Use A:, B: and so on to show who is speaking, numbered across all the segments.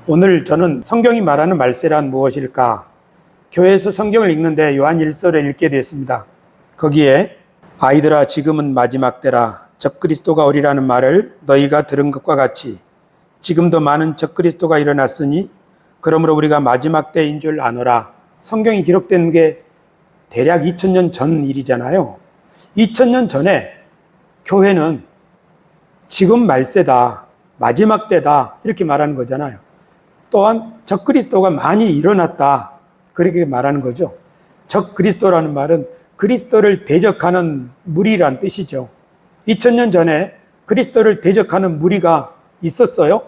A: 오늘 저는 성경이 말하는 말세란 무엇일까? 교회에서 성경을 읽는데 요한 1서를 읽게 됐습니다. 거기에 아이들아 지금은 마지막 때라 적그리스도가 오리라는 말을 너희가 들은 것과 같이 지금도 많은 적그리스도가 일어났으니 그러므로 우리가 마지막 때인 줄 아노라. 성경이 기록된 게 대략 2000년 전 일이잖아요. 2000년 전에 교회는 지금 말세다, 마지막 때다 이렇게 말하는 거잖아요. 또한 적그리스도가 많이 일어났다 그렇게 말하는 거죠. 적그리스도라는 말은 그리스도를 대적하는 무리란 뜻이죠. 2000년 전에 그리스도를 대적하는 무리가 있었어요.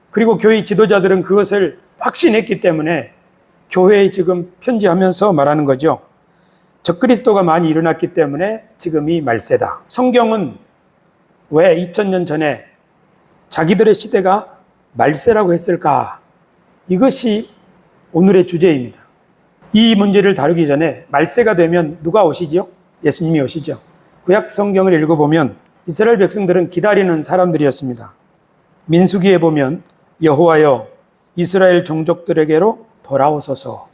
A: 그리고 교회 지도자들은 그것을 확신했기 때문에 교회에 지금 편지하면서 말하는 거죠. 적그리스도가 많이 일어났기 때문에 지금이 말세다. 성경은 왜 2000년 전에 자기들의 시대가 말세라고 했을까? 이것이 오늘의 주제입니다. 이 문제를 다루기 전에 말세가 되면 누가 오시죠? 예수님이 오시죠. 구약 성경을 읽어보면 이스라엘 백성들은 기다리는 사람들이었습니다. 민수기에 보면 여호와여 이스라엘 종족들에게로 돌아오소서.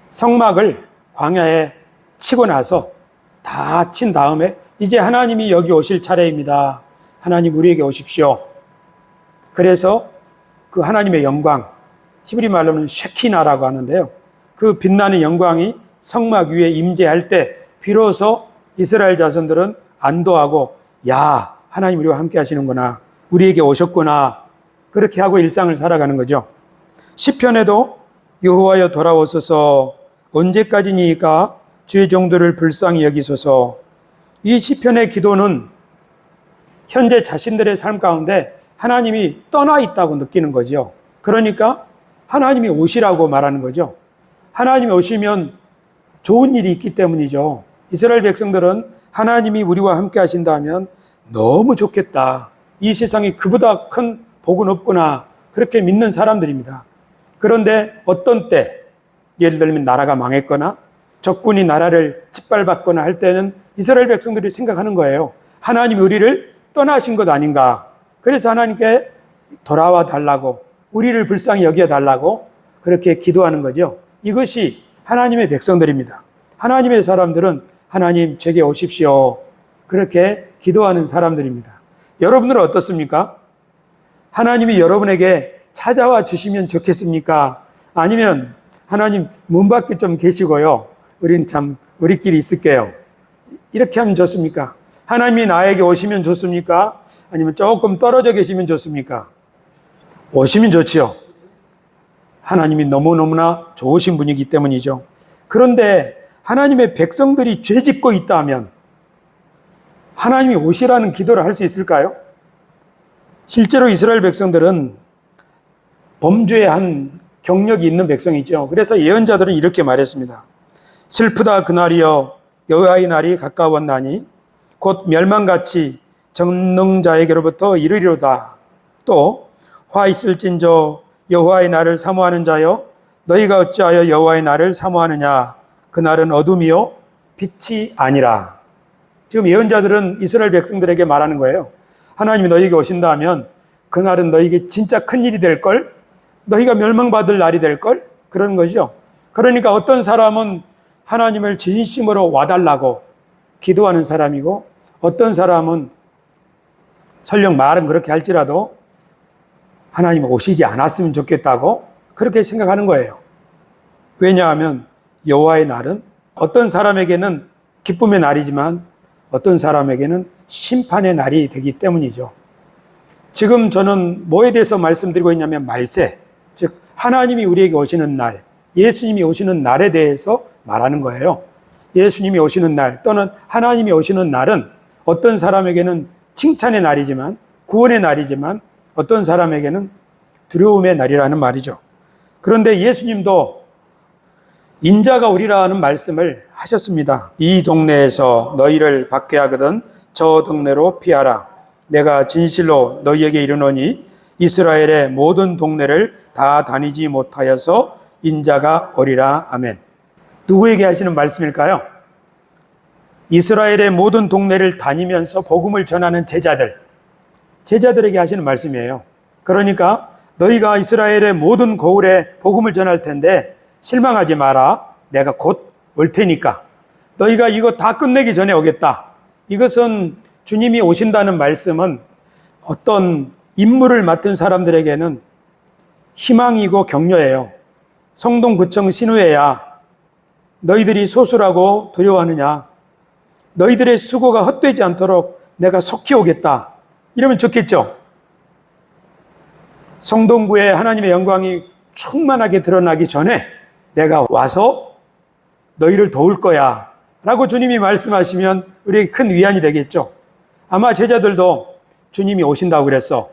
A: 성막을 광야에 치고 나서 다 친 다음에 이제 하나님이 여기 오실 차례입니다. 하나님 우리에게 오십시오. 그래서 그 하나님의 영광, 히브리 말로는 쉐키나라고 하는데요. 그 빛나는 영광이 성막 위에 임재할 때 비로소 이스라엘 자손들은 안도하고 야, 하나님 우리와 함께 하시는구나. 우리에게 오셨구나. 그렇게 하고 일상을 살아가는 거죠. 시편에도 여호와여 돌아오소서 언제까지니까 주의 종들을 불쌍히 여기소서. 이 시편의 기도는 현재 자신들의 삶 가운데 하나님이 떠나 있다고 느끼는 거죠. 그러니까 하나님이 오시라고 말하는 거죠. 하나님이 오시면 좋은 일이 있기 때문이죠. 이스라엘 백성들은 하나님이 우리와 함께 하신다면 너무 좋겠다. 이 세상에 그보다 큰 복은 없구나. 그렇게 믿는 사람들입니다. 그런데 어떤 때, 예를 들면 나라가 망했거나 적군이 나라를 짓밟았거나 할 때는 이스라엘 백성들이 생각하는 거예요. 하나님이 우리를 떠나신 것 아닌가. 그래서 하나님께 돌아와 달라고, 우리를 불쌍히 여겨 달라고 그렇게 기도하는 거죠. 이것이 하나님의 백성들입니다. 하나님의 사람들은 하나님 제게 오십시오. 그렇게 기도하는 사람들입니다. 여러분들은 어떻습니까? 하나님이 여러분에게 찾아와 주시면 좋겠습니까? 아니면 하나님 문 밖에 좀 계시고요. 우리는 참 우리끼리 있을게요. 이렇게 하면 좋습니까? 하나님이 나에게 오시면 좋습니까? 아니면 조금 떨어져 계시면 좋습니까? 오시면 좋지요. 하나님이 너무너무나 좋으신 분이기 때문이죠. 그런데 하나님의 백성들이 죄 짓고 있다면 하나님이 오시라는 기도를 할 수 있을까요? 실제로 이스라엘 백성들은 범죄의 한 경력이 있는 백성이죠. 그래서 예언자들은 이렇게 말했습니다. 슬프다 그날이여 여호와의 날이 가까웠나니 곧 멸망같이 정능자에게로부터 이르리로다. 또 화 있을진저 여호와의 날을 사모하는 자여 너희가 어찌하여 여호와의 날을 사모하느냐. 그날은 어둠이요 빛이 아니라. 지금 예언자들은 이스라엘 백성들에게 말하는 거예요. 하나님이 너희에게 오신다면 그날은 너희에게 진짜 큰일이 될걸? 너희가 멸망받을 날이 될걸? 그런 거죠. 그러니까 어떤 사람은 하나님을 진심으로 와달라고 기도하는 사람이고 어떤 사람은 설령 말은 그렇게 할지라도 하나님 오시지 않았으면 좋겠다고 그렇게 생각하는 거예요. 왜냐하면 여호와의 날은 어떤 사람에게는 기쁨의 날이지만 어떤 사람에게는 심판의 날이 되기 때문이죠. 지금 저는 뭐에 대해서 말씀드리고 있냐면 말세, 즉 하나님이 우리에게 오시는 날, 예수님이 오시는 날에 대해서 말하는 거예요. 예수님이 오시는 날 또는 하나님이 오시는 날은 어떤 사람에게는 칭찬의 날이지만 구원의 날이지만 어떤 사람에게는 두려움의 날이라는 말이죠. 그런데 예수님도 인자가 오리라는 말씀을 하셨습니다. 이 동네에서 너희를 밖에 하거든 저 동네로 피하라. 내가 진실로 너희에게 이르노니 이스라엘의 모든 동네를 다 다니지 못하여서 인자가 오리라. 아멘. 누구에게 하시는 말씀일까요? 이스라엘의 모든 동네를 다니면서 복음을 전하는 제자들에게 하시는 말씀이에요. 그러니까 너희가 이스라엘의 모든 고을에 복음을 전할 텐데 실망하지 마라. 내가 곧 올 테니까. 너희가 이거 다 끝내기 전에 오겠다. 이것은 주님이 오신다는 말씀은 어떤 임무를 맡은 사람들에게는 희망이고 격려예요. 성동구청 신우회야, 너희들이 소수라고 두려워하느냐? 너희들의 수고가 헛되지 않도록 내가 속히 오겠다. 이러면 좋겠죠? 성동구에 하나님의 영광이 충만하게 드러나기 전에 내가 와서 너희를 도울 거야 라고 주님이 말씀하시면 우리에게 큰 위안이 되겠죠. 아마 제자들도 주님이 오신다고 그랬어.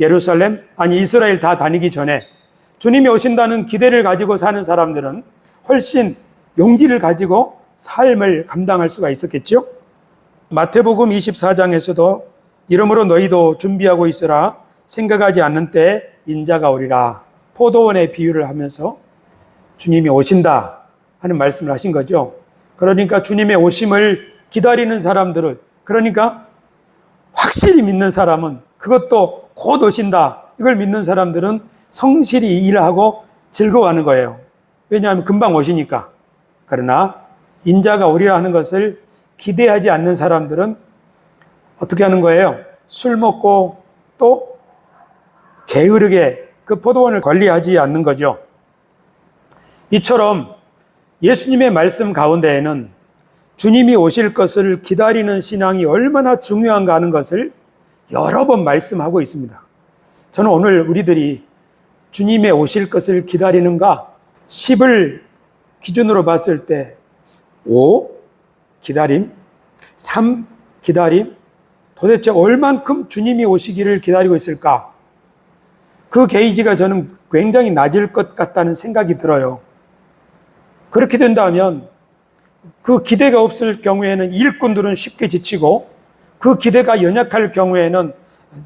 A: 예루살렘, 아니 이스라엘 다 다니기 전에 주님이 오신다는 기대를 가지고 사는 사람들은 훨씬 용기를 가지고 삶을 감당할 수가 있었겠죠. 마태복음 24장에서도 이러므로 너희도 준비하고 있으라. 생각하지 않는 때에 인자가 오리라. 포도원의 비유를 하면서 주님이 오신다 하는 말씀을 하신 거죠. 그러니까 주님의 오심을 기다리는 사람들을, 그러니까 확실히 믿는 사람은, 그것도 곧 오신다 이걸 믿는 사람들은 성실히 일하고 즐거워하는 거예요. 왜냐하면 금방 오시니까. 그러나 인자가 오리라 하는 것을 기대하지 않는 사람들은 어떻게 하는 거예요? 술 먹고 또 게으르게 그 포도원을 관리하지 않는 거죠. 이처럼 예수님의 말씀 가운데에는 주님이 오실 것을 기다리는 신앙이 얼마나 중요한가 하는 것을 여러 번 말씀하고 있습니다. 저는 오늘 우리들이 주님의 오실 것을 기다리는가? 10을 기준으로 봤을 때 5 기다림, 3 기다림, 도대체 얼만큼 주님이 오시기를 기다리고 있을까? 그 게이지가 저는 굉장히 낮을 것 같다는 생각이 들어요. 그렇게 된다면 그 기대가 없을 경우에는 일꾼들은 쉽게 지치고 그 기대가 연약할 경우에는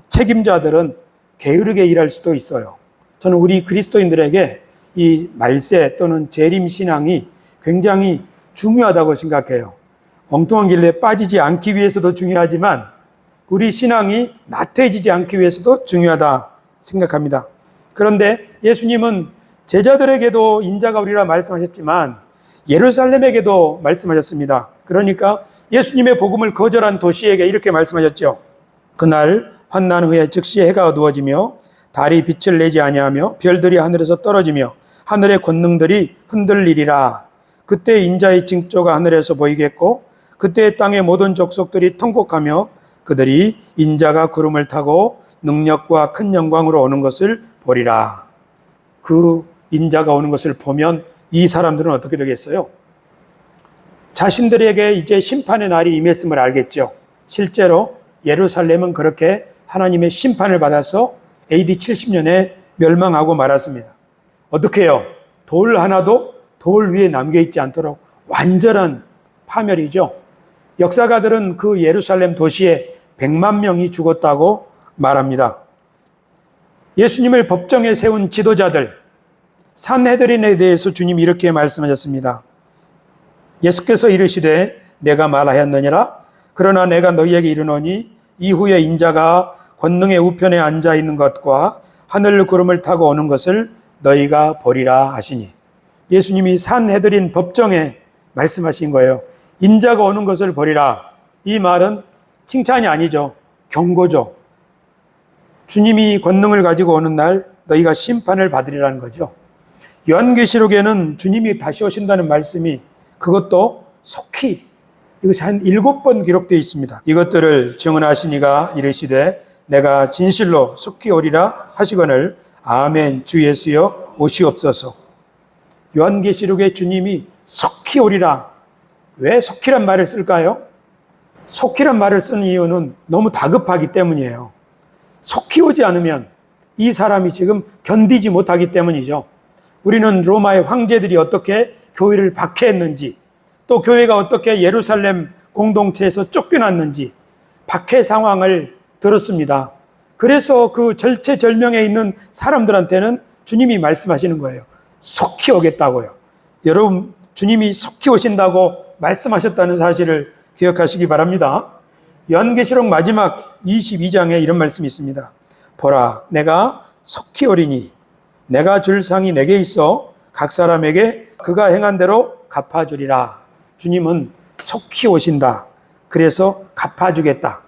A: 책임자들은 게으르게 일할 수도 있어요. 저는 우리 그리스도인들에게 이 말세 또는 재림 신앙이 굉장히 중요하다고 생각해요. 엉뚱한 길에 빠지지 않기 위해서도 중요하지만 우리 신앙이 나태해지지 않기 위해서도 중요하다 생각합니다. 그런데 예수님은 제자들에게도 인자가 오리라 말씀하셨지만 예루살렘에게도 말씀하셨습니다. 그러니까 예수님의 복음을 거절한 도시에게 이렇게 말씀하셨죠. 그날 환난 후에 즉시 해가 어두워지며 달이 빛을 내지 아니하며 별들이 하늘에서 떨어지며 하늘의 권능들이 흔들리리라. 그때 인자의 징조가 하늘에서 보이겠고 그때 땅의 모든 족속들이 통곡하며 그들이 인자가 구름을 타고 능력과 큰 영광으로 오는 것을 보리라. 그 인자가 오는 것을 보면 이 사람들은 어떻게 되겠어요? 자신들에게 이제 심판의 날이 임했음을 알겠죠. 실제로 예루살렘은 그렇게 하나님의 심판을 받아서 AD 70년에 멸망하고 말았습니다. 어떻게 해요? 돌 하나도 돌 위에 남겨있지 않도록 완전한 파멸이죠. 역사가들은 그 예루살렘 도시에 100만 명이 죽었다고 말합니다. 예수님을 법정에 세운 지도자들, 산헤드린에 대해서 주님이 이렇게 말씀하셨습니다. 예수께서 이르시되 내가 말하였느니라. 그러나 내가 너희에게 이르노니 이후에 인자가 권능의 우편에 앉아 있는 것과 하늘 구름을 타고 오는 것을 너희가 보리라 하시니. 예수님이 산헤드린 법정에 말씀하신 거예요. 인자가 오는 것을 보리라. 이 말은 칭찬이 아니죠. 경고죠. 주님이 권능을 가지고 오는 날 너희가 심판을 받으리라는 거죠. 요한계시록에는 주님이 다시 오신다는 말씀이 그것도 속히 이것이 한 7번 기록되어 있습니다. 이것들을 증언하시니가 이르시되 내가 진실로 속히 오리라 하시거늘 아멘 주 예수여 오시옵소서. 요한계시록에 주님이 속히 오리라. 왜 속히란 말을 쓸까요? 속히란 말을 쓰는 이유는 너무 다급하기 때문이에요. 속히 오지 않으면 이 사람이 지금 견디지 못하기 때문이죠. 우리는 로마의 황제들이 어떻게 교회를 박해했는지, 또 교회가 어떻게 예루살렘 공동체에서 쫓겨났는지 박해 상황을 들었습니다. 그래서 그 절체절명에 있는 사람들한테는 주님이 말씀하시는 거예요. 속히 오겠다고요. 여러분, 주님이 속히 오신다고 말씀하셨다는 사실을 기억하시기 바랍니다. 요한계시록 마지막 22장에 이런 말씀이 있습니다. 보라, 내가 속히 오리니 내가 줄 상이 내게 있어 각 사람에게 그가 행한 대로 갚아주리라. 주님은 속히 오신다. 그래서 갚아주겠다.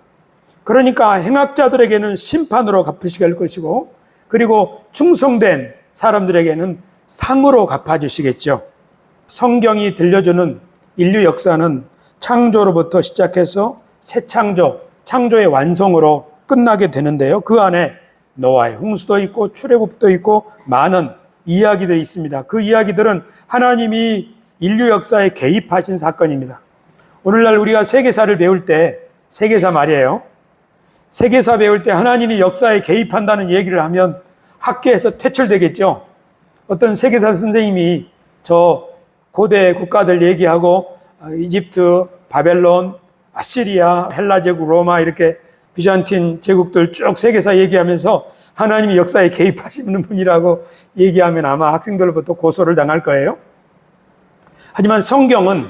A: 그러니까 행악자들에게는 심판으로 갚으시게 할 것이고, 그리고 충성된 사람들에게는 상으로 갚아주시겠죠. 성경이 들려주는 인류 역사는 창조로부터 시작해서 새 창조의 완성으로 끝나게 되는데요. 그 안에 노아의 홍수도 있고 출애굽도 있고 많은 이야기들이 있습니다. 그 이야기들은 하나님이 인류 역사에 개입하신 사건입니다. 오늘날 우리가 세계사를 배울 때, 세계사 말이에요. 세계사 배울 때 하나님이 역사에 개입한다는 얘기를 하면 학계에서 퇴출되겠죠. 어떤 세계사 선생님이 저 고대 국가들 얘기하고 이집트, 바벨론, 아시리아, 헬라 제국, 로마 이렇게 비잔틴 제국들 쭉 세계사 얘기하면서 하나님이 역사에 개입하시는 분이라고 얘기하면 아마 학생들로부터 고소를 당할 거예요. 하지만 성경은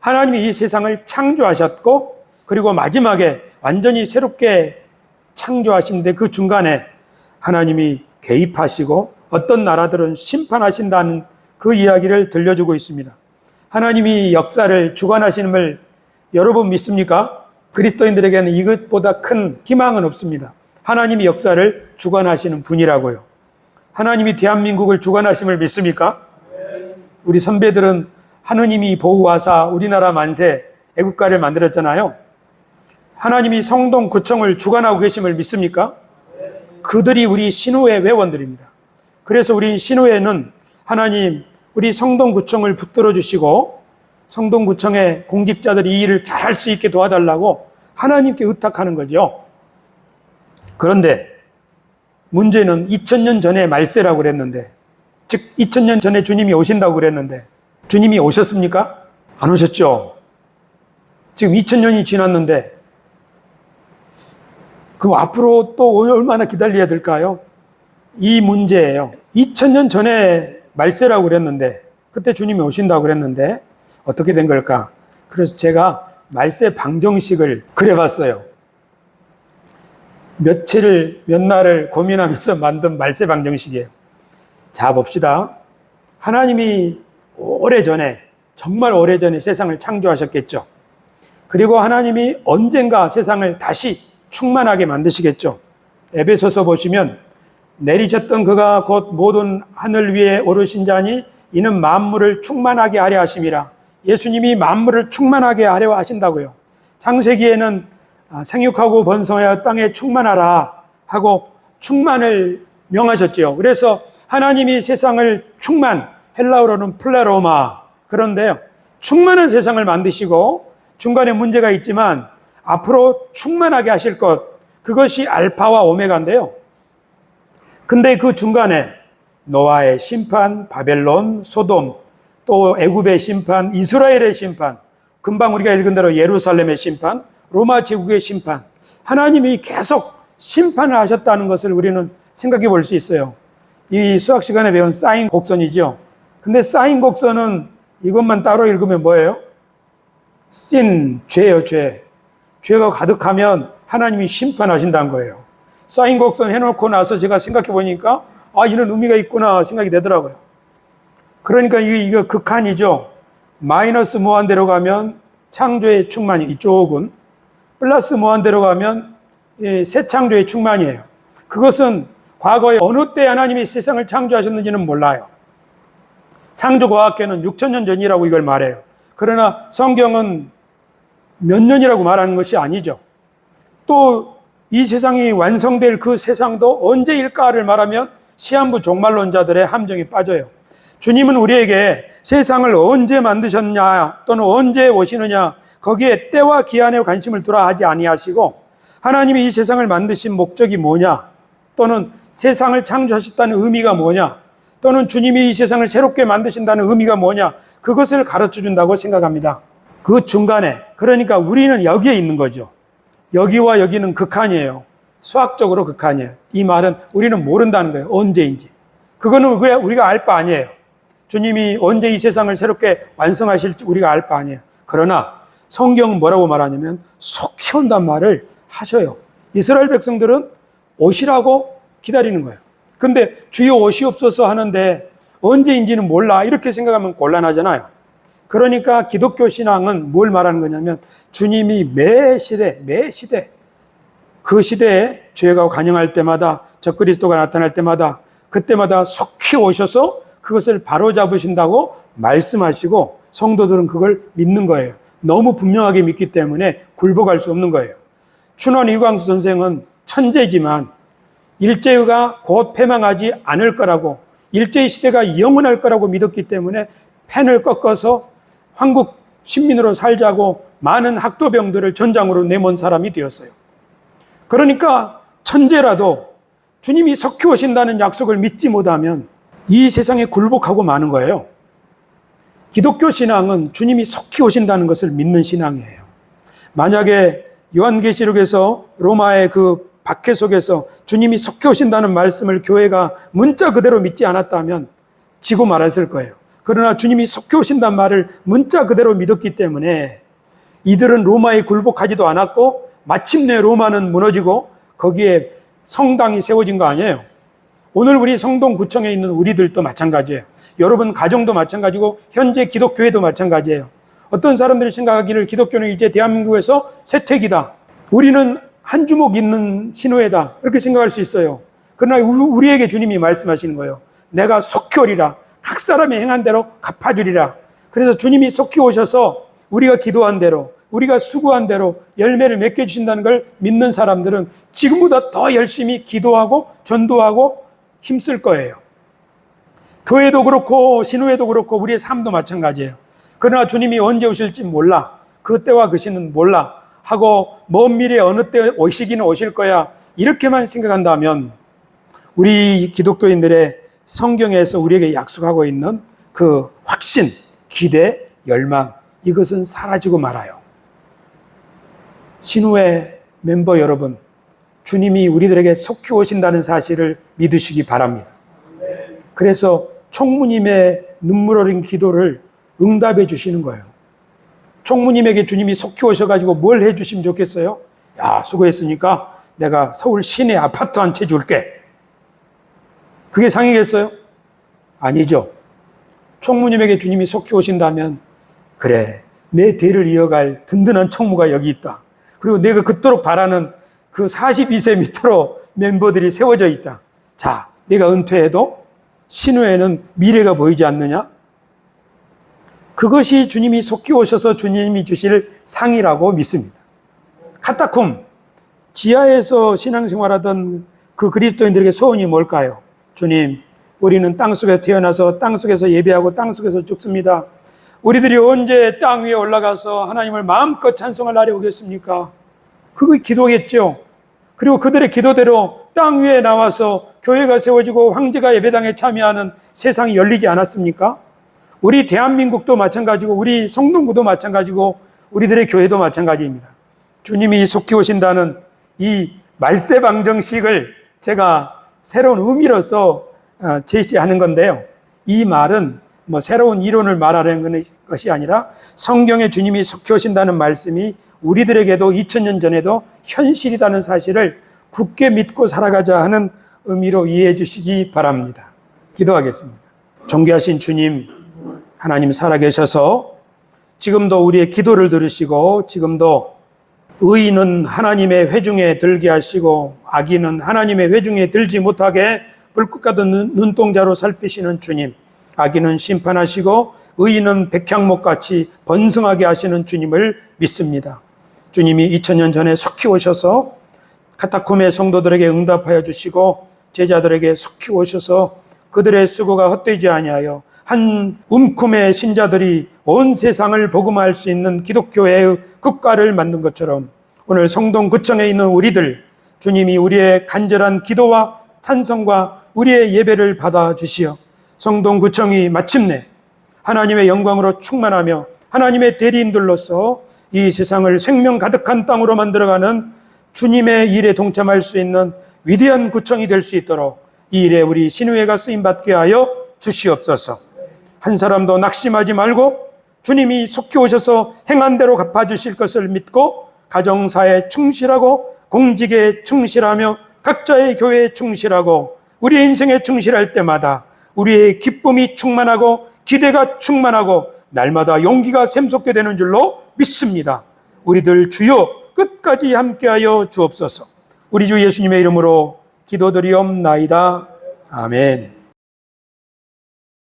A: 하나님이 이 세상을 창조하셨고, 그리고 마지막에 완전히 새롭게 창조하시는데 그 중간에 하나님이 개입하시고 어떤 나라들은 심판하신다는 그 이야기를 들려주고 있습니다. 하나님이 역사를 주관하시는을 여러분 믿습니까? 그리스도인들에게는 이것보다 큰 희망은 없습니다. 하나님이 역사를 주관하시는 분이라고요. 하나님이 대한민국을 주관하심을 믿습니까? 우리 선배들은 하느님이 보호하사 우리나라 만세 애국가를 만들었잖아요. 하나님이 성동구청을 주관하고 계심을 믿습니까? 그들이 우리 신호회 회원들입니다. 그래서 우리 신호회는 하나님 우리 성동구청을 붙들어 주시고 성동구청의 공직자들이 이 일을 잘할 수 있게 도와달라고 하나님께 의탁하는 거죠. 그런데 문제는 2000년 전에 말세라고 그랬는데, 즉 2000년 전에 주님이 오신다고 그랬는데 주님이 오셨습니까? 안 오셨죠. 지금 2000년이 지났는데 그럼 앞으로 또 얼마나 기다려야 될까요? 이 문제예요. 2000년 전에 말세라고 그랬는데, 그때 주님이 오신다고 그랬는데 어떻게 된 걸까? 그래서 제가 말세 방정식을 그려봤어요. 몇 날을 고민하면서 만든 말세 방정식이에요. 자, 봅시다. 하나님이 오래전에, 정말 오래전에 세상을 창조하셨겠죠. 그리고 하나님이 언젠가 세상을 다시 충만하게 만드시겠죠. 에베소서 보시면 내리셨던 그가 곧 모든 하늘 위에 오르신 자니 이는 만물을 충만하게 하려 하심이라. 예수님이 만물을 충만하게 하려 하신다고요. 창세기에는 생육하고 번성하여 땅에 충만하라 하고 충만을 명하셨죠. 그래서 하나님이 세상을 헬라어로는 플레로마, 그런데요, 충만한 세상을 만드시고 중간에 문제가 있지만 앞으로 충만하게 하실 것, 그것이 알파와 오메가인데요. 근데 그 중간에 노아의 심판, 바벨론, 소돔, 또 애굽의 심판, 이스라엘의 심판, 금방 우리가 읽은 대로 예루살렘의 심판, 로마 제국의 심판, 하나님이 계속 심판을 하셨다는 것을 우리는 생각해 볼 수 있어요. 이 수학 시간에 배운 사인 곡선이죠. 근데 사인 곡선은 이것만 따로 읽으면 뭐예요? 죄예요, 죄. 죄가 가득하면 하나님이 심판하신다는 거예요. 사인 곡선 해놓고 나서 제가 생각해 보니까 이런 의미가 있구나 생각이 되더라고요. 그러니까 이거 극한이죠. 마이너스 무한대로 가면 창조의 충만이 이쪽은, 플러스 무한대로 가면 새 창조의 충만이에요. 그것은 과거에 어느 때 하나님이 세상을 창조하셨는지는 몰라요. 창조과학계는 6000년 전이라고 이걸 말해요. 그러나 성경은 몇 년이라고 말하는 것이 아니죠. 또 이 세상이 완성될 그 세상도 언제일까를 말하면 시한부 종말론자들의 함정에 빠져요. 주님은 우리에게 세상을 언제 만드셨냐 또는 언제 오시느냐 거기에 때와 기한에 관심을 두라 하지 아니하시고, 하나님이 이 세상을 만드신 목적이 뭐냐, 또는 세상을 창조하셨다는 의미가 뭐냐, 또는 주님이 이 세상을 새롭게 만드신다는 의미가 뭐냐, 그것을 가르쳐 준다고 생각합니다. 그 중간에, 그러니까 우리는 여기에 있는 거죠. 여기와 여기는 극한이에요. 수학적으로 극한이에요. 이 말은 우리는 모른다는 거예요. 언제인지. 그거는 우리가 알 바 아니에요. 주님이 언제 이 세상을 새롭게 완성하실지 우리가 알 바 아니에요. 그러나 성경은 뭐라고 말하냐면 속히 온단 말을 하셔요. 이스라엘 백성들은 오시라고 기다리는 거예요. 근데 주여 오시옵소서 하는데 언제인지는 몰라. 이렇게 생각하면 곤란하잖아요. 그러니까 기독교 신앙은 뭘 말하는 거냐면 주님이 매 시대 그 시대에 죄가 관영할 때마다 적그리스도가 나타날 때마다 그때마다 속히 오셔서 그것을 바로잡으신다고 말씀하시고 성도들은 그걸 믿는 거예요. 너무 분명하게 믿기 때문에 굴복할 수 없는 거예요. 춘원 이광수 선생은 천재지만 일제가 곧 패망하지 않을 거라고, 일제의 시대가 영원할 거라고 믿었기 때문에 펜을 꺾어서 한국 신민으로 살자고 많은 학도병들을 전장으로 내몬 사람이 되었어요. 그러니까 천재라도 주님이 속히 오신다는 약속을 믿지 못하면 이 세상에 굴복하고 마는 거예요. 기독교 신앙은 주님이 속히 오신다는 것을 믿는 신앙이에요. 만약에 요한계시록에서 로마의 그 박해 속에서 주님이 속히 오신다는 말씀을 교회가 문자 그대로 믿지 않았다면 지고 말았을 거예요. 그러나 주님이 속히 오신다는 말을 문자 그대로 믿었기 때문에 이들은 로마에 굴복하지도 않았고 마침내 로마는 무너지고 거기에 성당이 세워진 거 아니에요. 오늘 우리 성동구청에 있는 우리들도 마찬가지예요. 여러분 가정도 마찬가지고 현재 기독교회도 마찬가지예요. 어떤 사람들이 생각하기를 기독교는 이제 대한민국에서 쇠퇴기다. 우리는 한 주먹 있는 신호회다. 이렇게 생각할 수 있어요. 그러나 우리에게 주님이 말씀하시는 거예요. 내가 속히 오리라. 각 사람이 행한 대로 갚아주리라. 그래서 주님이 속히 오셔서 우리가 기도한 대로, 우리가 수고한 대로 열매를 맺게 해주신다는 걸 믿는 사람들은 지금보다 더 열심히 기도하고 전도하고 힘쓸 거예요. 교회도 그렇고 신우회도 그렇고 우리의 삶도 마찬가지예요. 그러나 주님이 언제 오실지 몰라. 그 때와 그 시는 몰라 하고 먼 미래에 어느 때 오시기는 오실 거야. 이렇게만 생각한다면 우리 기독교인들의 성경에서 우리에게 약속하고 있는 그 확신, 기대, 열망, 이것은 사라지고 말아요. 신우회 멤버 여러분, 주님이 우리들에게 속히 오신다는 사실을 믿으시기 바랍니다. 그래서 총무님의 눈물 어린 기도를 응답해 주시는 거예요. 총무님에게 주님이 속히 오셔가지고 뭘 해 주시면 좋겠어요? 야, 수고했으니까 내가 서울 시내 아파트 한 채 줄게. 그게 상이겠어요? 아니죠. 총무님에게 주님이 속히 오신다면 그래, 내 대를 이어갈 든든한 총무가 여기 있다. 그리고 내가 그토록 바라는 그 42세 밑으로 멤버들이 세워져 있다. 자, 내가 은퇴해도 신우에는 미래가 보이지 않느냐? 그것이 주님이 속히 오셔서 주님이 주실 상이라고 믿습니다. 카타콤, 지하에서 신앙생활하던 그 그리스도인들에게 소원이 뭘까요? 주님, 우리는 땅속에서 태어나서 땅속에서 예배하고 땅속에서 죽습니다. 우리들이 언제 땅 위에 올라가서 하나님을 마음껏 찬송할 날이 오겠습니까? 그거 기도겠죠. 그리고 그들의 기도대로 땅 위에 나와서 교회가 세워지고 황제가 예배당에 참여하는 세상이 열리지 않았습니까? 우리 대한민국도 마찬가지고 우리 성동구도 마찬가지고 우리들의 교회도 마찬가지입니다. 주님이 속히 오신다는 이 말세방정식을 제가 새로운 의미로서 제시하는 건데요. 이 말은 뭐 새로운 이론을 말하는 것이 아니라 성경에 주님이 속히 오신다는 말씀이 우리들에게도 2000년 전에도 현실이라는 사실을 굳게 믿고 살아가자 하는 의미로 이해해 주시기 바랍니다. 기도하겠습니다. 존귀하신 주님, 하나님 살아계셔서 지금도 우리의 기도를 들으시고 지금도 의인은 하나님의 회중에 들게 하시고 악인은 하나님의 회중에 들지 못하게 불꽃 같은 눈동자로 살피시는 주님, 악인은 심판하시고 의인은 백향목같이 번성하게 하시는 주님을 믿습니다. 주님이 2000년 전에 속히 오셔서 카타콤의 성도들에게 응답하여 주시고 제자들에게 속히 오셔서 그들의 수고가 헛되지 아니하여 한 움큼의 신자들이 온 세상을 복음화할 수 있는 기독교회의 국가를 만든 것처럼 오늘 성동구청에 있는 우리들, 주님이 우리의 간절한 기도와 찬송과 우리의 예배를 받아주시어 성동구청이 마침내 하나님의 영광으로 충만하며 하나님의 대리인들로서 이 세상을 생명 가득한 땅으로 만들어가는 주님의 일에 동참할 수 있는 위대한 구청이 될 수 있도록 이 일에 우리 신우회가 쓰임받게 하여 주시옵소서. 한 사람도 낙심하지 말고 주님이 속히 오셔서 행한 대로 갚아주실 것을 믿고 가정사에 충실하고 공직에 충실하며 각자의 교회에 충실하고 우리의 인생에 충실할 때마다 우리의 기쁨이 충만하고 기대가 충만하고 날마다 용기가 샘솟게 되는 줄로 믿습니다. 우리들 주여 끝까지 함께하여 주옵소서. 우리 주 예수님의 이름으로 기도드리옵나이다. 아멘.